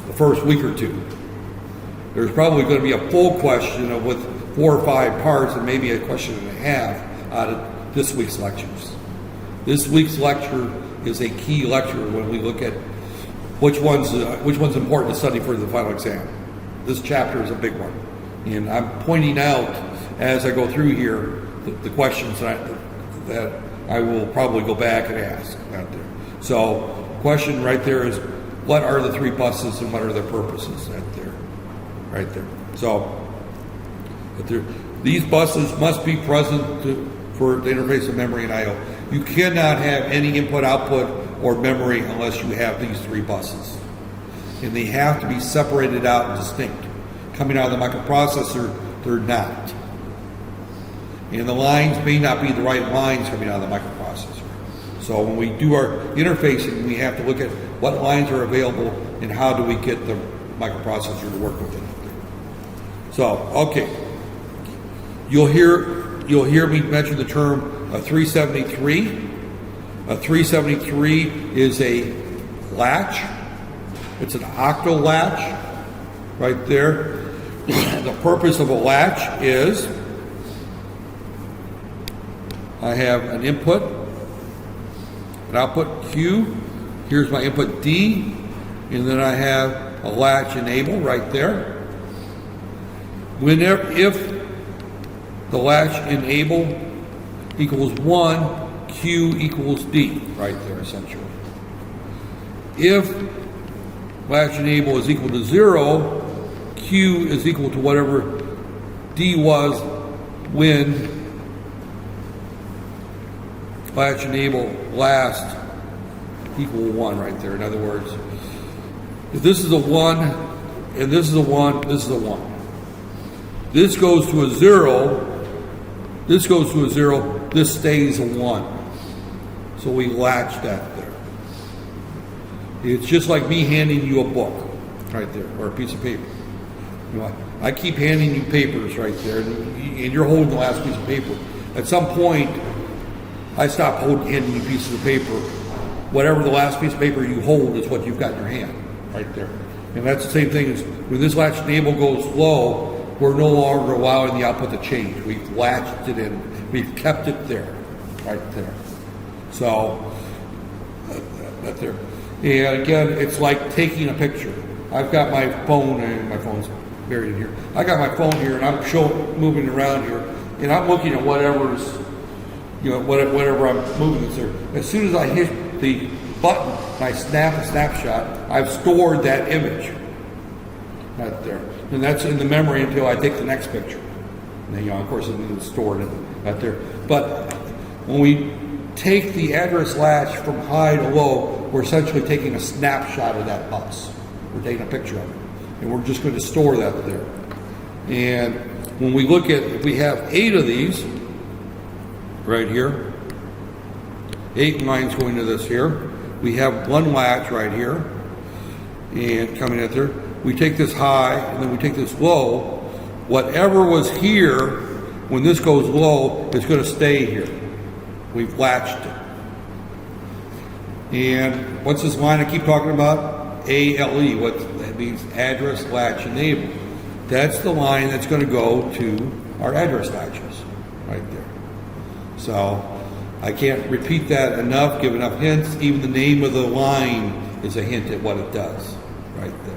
the first week or two. There's probably going to be a full question with 4 or 5 parts and maybe a question and a half out of this week's lectures. This week's lecture is a key lecture when we look at which one's important to study for the final exam. This chapter is a big one, and I'm pointing out as I go through here the questions that I will probably go back and ask out there. So, question right there is, what are the 3 buses and what are their purposes right there. So, these buses must be present for the interface of memory and I/O. You cannot have any input, output, or memory unless you have these 3 buses. And they have to be separated out and distinct. Coming out of the microprocessor, they're not. And the lines may not be the right lines coming out of the microprocessor. So when we do our interfacing, we have to look at what lines are available and how do we get the microprocessor to work with it. So, okay. You'll hear me mention the term 373. A 373 is a latch. It's an octal latch right there. The purpose of a latch is I have an input, an output Q. Here's my input D, and then I have a latch enable right there. If the latch enable equals 1, Q equals D right there essentially. If latch enable is equal to 0, Q is equal to whatever D was when latch enable last equal 1 right there. In other words, if this is a 1 and this is a 1, this is a 1. This goes to a 0, this goes to a 0, this stays a 1. So we latch that there. It's just like me handing you a book right there, or a piece of paper. You know, I keep handing you papers right there, and you're holding the last piece of paper. At some point, I stop handing you pieces of paper. Whatever the last piece of paper you hold is what you've got in your hand right there. And that's the same thing as when this latch enable goes low, we're no longer allowing the output to change. We've latched it in. We've kept it there, right there. So, right there. And again, it's like taking a picture. I've got my phone, and my phone's buried in here. I got my phone here, and I'm moving around here, and I'm looking at whatever's, whatever I'm moving that's there. As soon as I hit the button and I snap a snapshot, I've stored that image right there. And that's in the memory until I take the next picture. And then, of course, it's stored right there. But when we take the address latch from high to low, we're essentially taking a snapshot of that bus. We're taking a picture of it. And we're just going to store that there. And when we look at, if we have 8 of these, right here, 8 lines going to this here, we have 1 latch right here, and coming at there, we take this high, and then we take this low. Whatever was here, when this goes low, is going to stay here. We've latched it. And what's this line I keep talking about? ALE, what that means, address latch enable. That's the line that's going to go to our address latches, right there. So I can't repeat that enough, give enough hints. Even the name of the line is a hint at what it does, right there.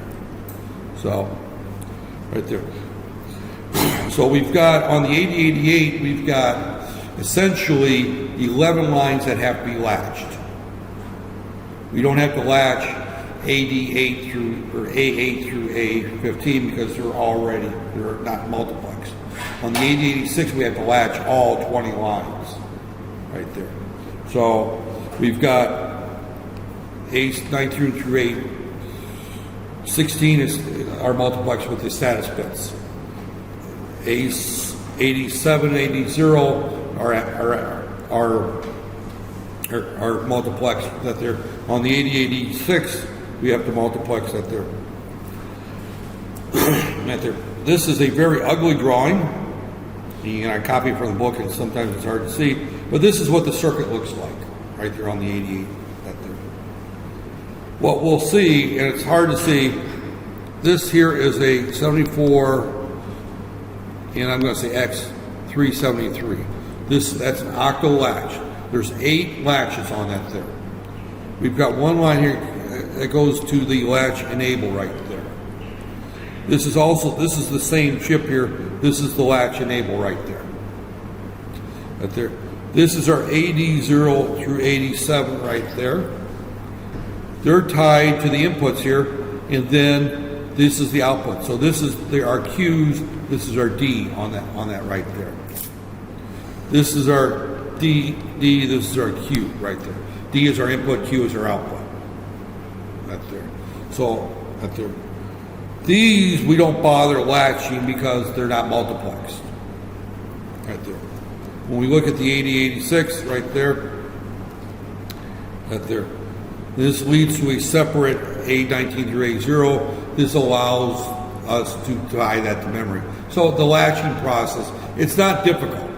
So, right there. So we've got, on the 8088, we've got essentially 11 lines that have to be latched. We don't have to latch AD8 through, or A8 through A15 because they're not multiplex. On the 8086, we have to latch all 20 lines, right there. So we've got A9 through 8, 16 is our multiplex with the status bits. 87, 80 are multiplex that they're on the 8086. We have to multiplex that there. This is a very ugly drawing. And I copy from the book, and sometimes it's hard to see. But this is what the circuit looks like, right there on the 88. That there. What we'll see, and it's hard to see, this here is a 74, and I'm going to say X373. That's an octal latch. There's 8 latches on that there. We've got one line here that goes to the latch enable right there. This is the same chip here. This is the latch enable right there. Right there. This is our 80 through 87 right there. They're tied to the inputs here, and then this is the output. So this is our Q's. This is our D on that right there. This is our D. This is our Q right there. D is our input. Q is our output. Right there. So right there. These we don't bother latching because they're not multiplexed. Right there. When we look at the 8086 right there, right there, this leads to a separate A19 through A0. This allows us to tie that to memory. So the latching process, it's not difficult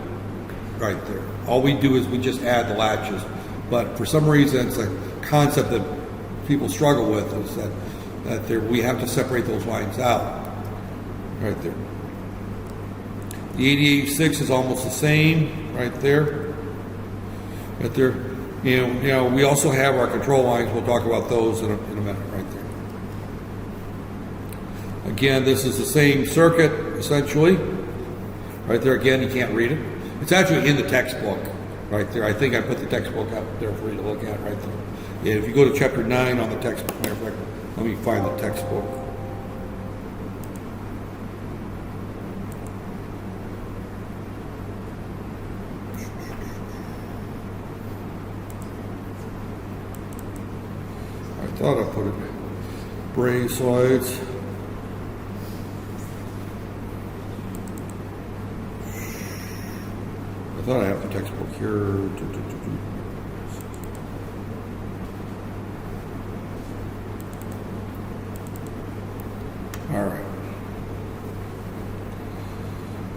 right there. All we do is we just add the latches. But for some reason, it's a concept that people struggle with, is that we have to separate those lines out right there. The 8086 is almost the same right there. Right there. You know, we also have our control lines. We'll talk about those in a minute right there. Again, this is the same circuit essentially. Right there again, you can't read it. It's actually in the textbook right there. I think I put the textbook up there for you to look at right there. And if you go to chapter 9 on the textbook, matter of fact, let me find the textbook. I thought I put it. Brain slides. I thought I have the textbook here. All right.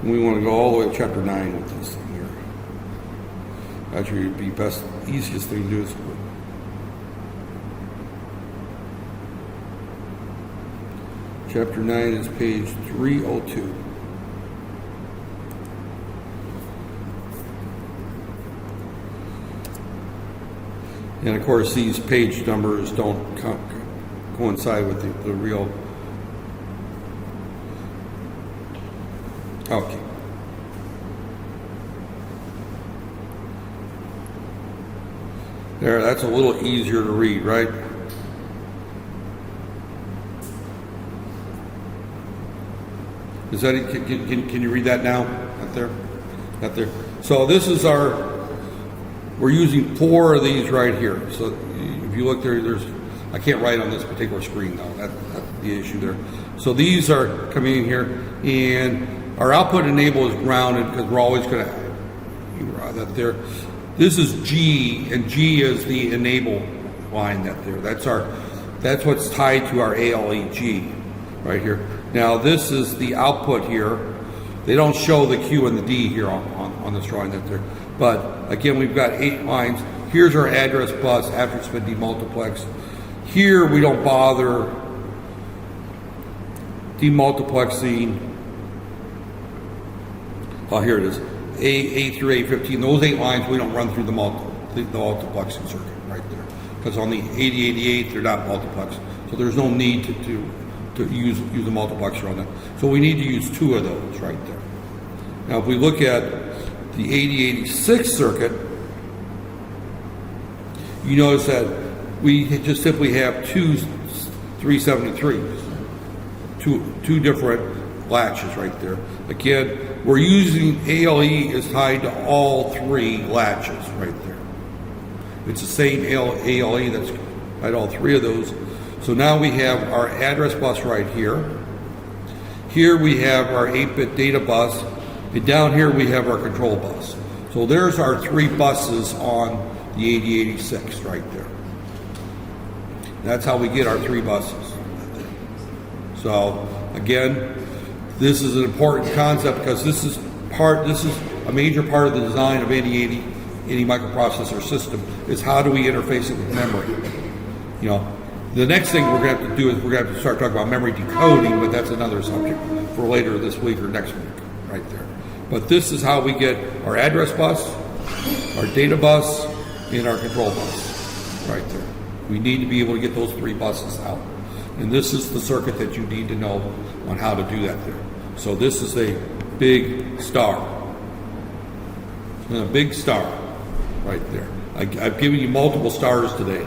We want to go all the way to chapter 9 with this thing here. Actually, it'd be easiest thing to do is chapter 9 is page 302. And of course, these page numbers don't coincide with the real. Okay. There, that's a little easier to read, right? Is that can you read that now? Not there? Not there. So this is we're using 4 of these right here. So if you look there, I can't write on this particular screen though. That's the issue there. So these are coming in here, and our output enable is grounded because we're always going to that there. This is G, and G is the enable line that there. That's what's tied to our ALE-G right here. Now this is the output here. They don't show the Q and the D here on this drawing that there. But again, we've got 8 lines. Here's our address bus after it's been demultiplexed. Here we don't bother demultiplexing. Oh, here it is. A through A15. Those 8 lines we don't run through the multiplexing circuit right there. Because on the 8088 they're not multiplexed. So there's no need to use the multiplexer on that. So we need to use 2 of those right there. Now if we look at the 8086 circuit, you notice that we just simply have 2 373s. Two different latches right there. Again, we're using ALE is tied to all 3 latches right there. It's the same ALE that's tied to all 3 of those. So now we have our address bus right here. Here we have our 8-bit data bus, and down here we have our control bus. So there's our 3 buses on the 8086 right there. That's how we get our 3 buses. So again, this is an important concept because this is a major part of the design of any microprocessor system is how do we interface it with memory. You know, the next thing we're going to have to do is we're going to have to start talking about memory decoding, but that's another subject for later this week or next week, right there. But this is how we get our address bus, our data bus, and our control bus, right there. We need to be able to get those 3 buses out. And this is the circuit that you need to know on how to do that there. So this is a big star. And a big star right there. I've given you multiple stars today.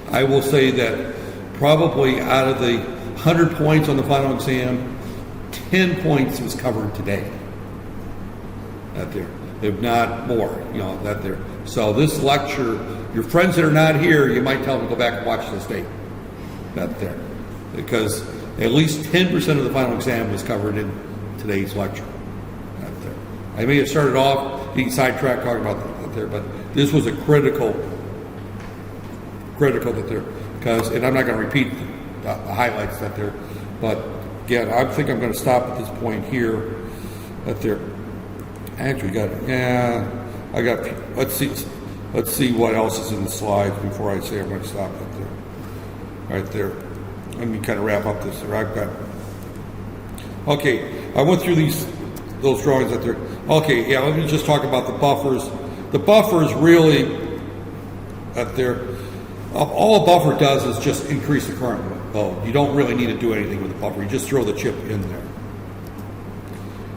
I will say that probably out of the 100 points on the final exam, 10 points was covered today. That there. If not more, you know, that there. So this lecture, your friends that are not here, you might tell them to go back and watch this tape. That there. Because at least 10% of the final exam was covered in today's lecture. That there. I may have started off being sidetracked talking about that there, but this was a critical that there, because, and I'm not going to repeat the highlights that there, but again, I think I'm going to stop at this point here. That there, actually let's see what else is in the slides before I say I'm going to stop it there. Right there. Let me kind of wrap up this. Okay, I went through those drawings that there. Okay, yeah, let me just talk about the buffers. The buffers really, that there, all a buffer does is just increase the current load. You don't really need to do anything with the buffer. You just throw the chip in there.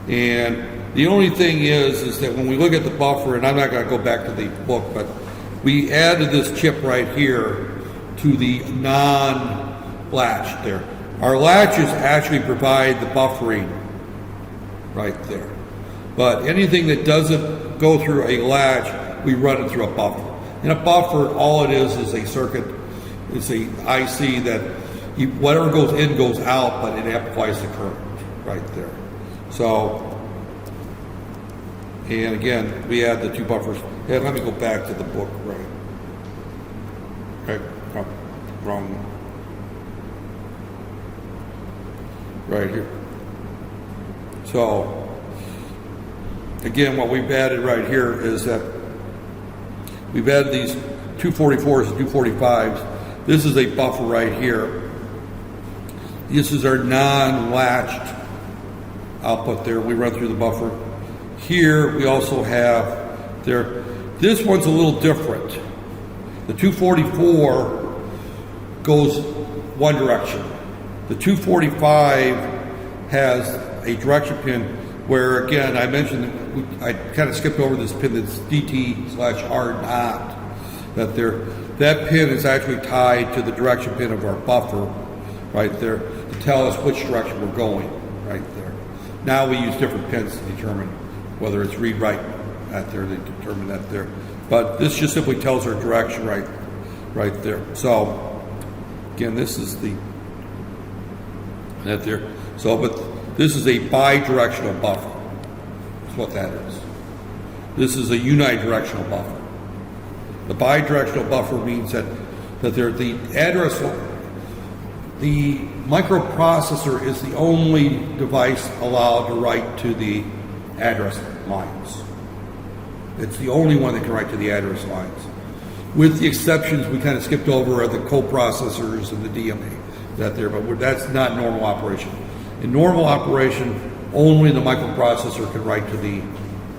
And the only thing is that when we look at the buffer, and I'm not going to go back to the book, but we added this chip right here to the non-latch there. Our latches actually provide the buffering right there. But anything that doesn't go through a latch, we run it through a buffer. And a buffer, all it is a circuit, it's a IC that whatever goes in goes out, but it amplifies the current right there. So, and again, we add the 2 buffers. And let me go back to the book, right, wrong, right here. So, again, what we've added right here is that we've added these 244s and 245s. This is a buffer right here. This is our non-latched output there. We run through the buffer. Here we also have there. This one's a little different. The 244 goes one direction. The 245 has a direction pin where, again, I mentioned, I kind of skipped over this pin that's DT/R0. That pin is actually tied to the direction pin of our buffer right there to tell us which direction we're going right there. Now we use different pins to determine whether it's read-write at there, they determine that there. But this just simply tells our direction right there. So, again, this is that there. So, but this is a bi-directional buffer. That's what that is. This is a unidirectional buffer. The bi-directional buffer means that the address, the microprocessor is the only device allowed to write to the address lines. It's the only one that can write to the address lines. With the exceptions we kind of skipped over are the coprocessors and the DMA that there, but that's not normal operation. In normal operation, only the microprocessor can write to the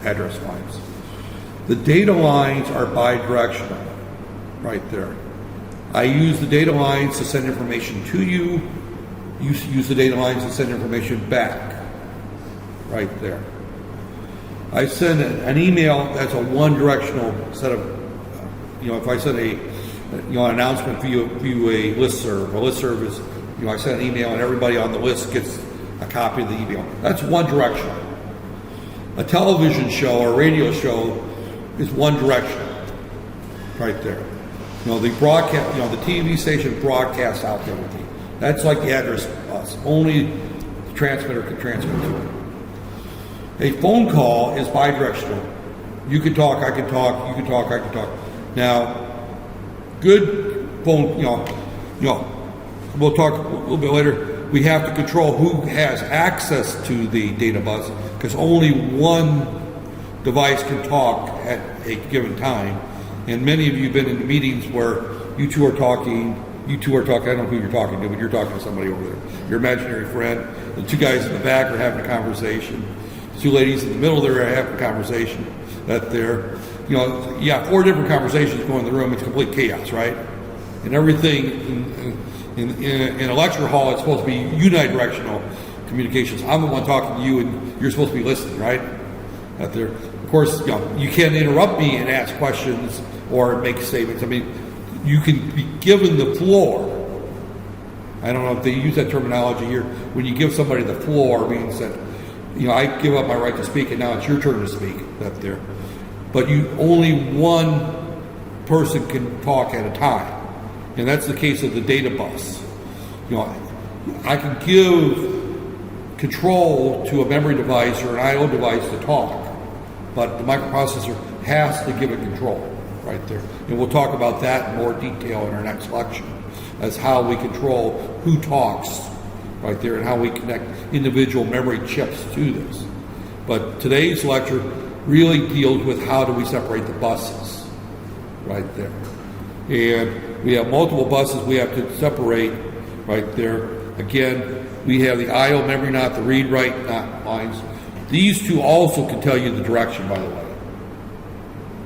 address lines. The data lines are bidirectional, right there. I use the data lines to send information to you. You use the data lines to send information back, right there. I send an email that's a one-directional set of, if I send an announcement via a listserv. A listserv is, I send an email and everybody on the list gets a copy of the email. That's one directional. A television show or radio show is one directional, right there. The broadcast, the TV station broadcasts out to everything. That's like the address bus. Only the transmitter can transmit to it. A phone call is bidirectional. You can talk, I can talk, you can talk, I can talk. Now, good phone, we'll talk a little bit later. We have to control who has access to the data bus because only one device can talk at a given time. And many of you have been in meetings where you two are talking, I don't know who you're talking to, but you're talking to somebody over there, your imaginary friend. The two guys in the back are having a conversation. The two ladies in the middle there are having a conversation. That they're, 4 different conversations going in the room. It's complete chaos, right? And everything in a lecture hall, it's supposed to be unidirectional communications. I'm the one talking to you, and you're supposed to be listening, right? That there, of course, you can't interrupt me and ask questions or make statements. I mean, you can be given the floor. I don't know if they use that terminology here. When you give somebody the floor, it means that I give up my right to speak, and now it's your turn to speak. That there, but only one person can talk at a time, and that's the case of the data bus. I can give control to a memory device or an I/O device to talk, but the microprocessor has to give it control right there. And we'll talk about that in more detail in our next lecture, as how we control who talks right there and how we connect individual memory chips to this. But today's lecture really deals with how do we separate the buses right there. And we have multiple buses we have to separate right there. Again, we have the I/O memory not, the read-write not lines. These two also can tell you the direction, by the way,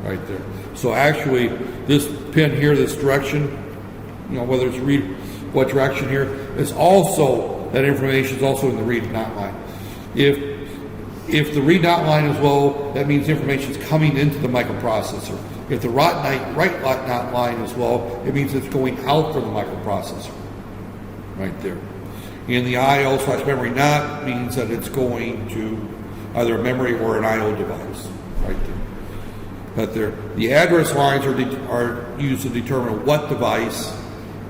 right there. So actually, this pin here, this direction, whether it's read what direction here, it's also, that information is also in the read not line. If the read not line is low, that means information is coming into the microprocessor. If the write not line is low, it means it's going out from the microprocessor, right there. And the I/O/memory not means that it's going to either a memory or an I/O device, right there. But the address lines are used to determine what device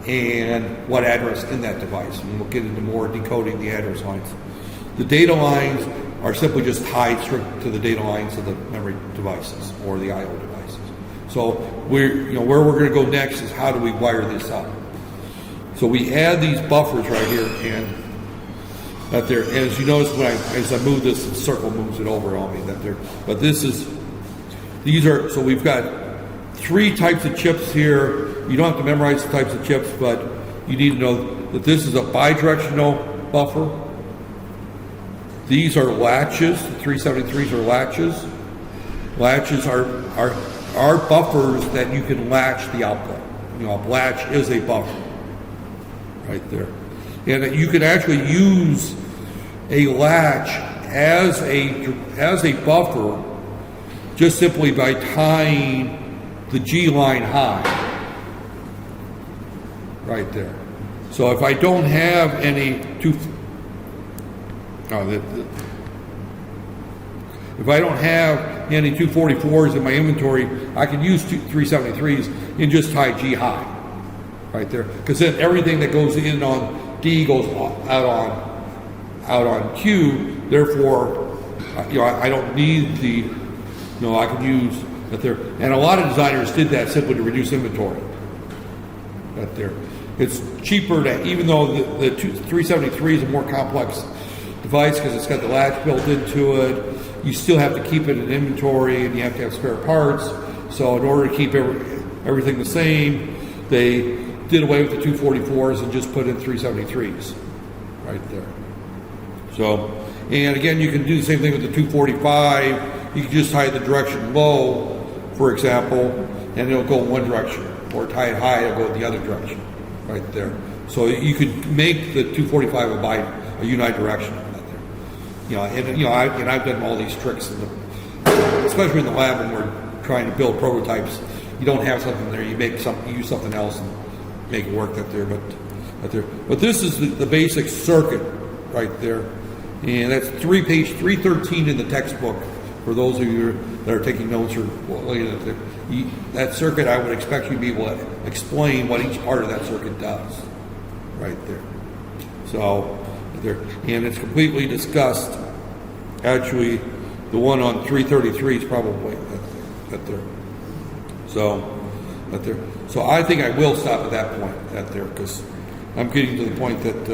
and what address in that device. And we'll get into more decoding the address lines. The data lines are simply just tied strict to the data lines of the memory devices or the I/O devices. So where we're going to go next is how do we wire this up. So we add these buffers right here, and that there. As you notice, as I move this, the circle moves it over on me. That there. But so we've got 3 types of chips here. You don't have to memorize the types of chips, but you need to know that this is a bidirectional buffer. These are latches. The 373s are latches. Latches are buffers that you can latch the output. A latch is a buffer, right there. And you can actually use a latch as a buffer just simply by tying the G line high, right there. So if I don't have any if I don't have any 244s in my inventory, I can use 373s and just tie G high, right there. Because then everything that goes in on D goes out on Q. Therefore, I don't need I can use that there. And a lot of designers did that simply to reduce inventory. That there, it's cheaper to, even though the 373 is a more complex device because it's got the latch built into it, you still have to keep it in inventory and you have to have spare parts. So in order to keep everything the same, they did away with the 244s and just put in 373s right there. So, and again, you can do the same thing with the 245. You can just tie the direction low, for example, and it'll go in one direction, or tie it high, it'll go in the other direction right there. So you could make the 245 a unidirectional. I've done all these tricks, especially in the lab when we're trying to build prototypes. You don't have something there, you use something else and make it work that there. But this is the basic circuit right there, and that's page 313 in the textbook for those of you that are taking notes or that circuit, I would expect you to be able to explain what each part of that circuit does, right there. So, and it's completely discussed. Actually, the one on 333 is probably that there. So I think I will stop at that point, because I'm getting to the point that,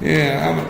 yeah,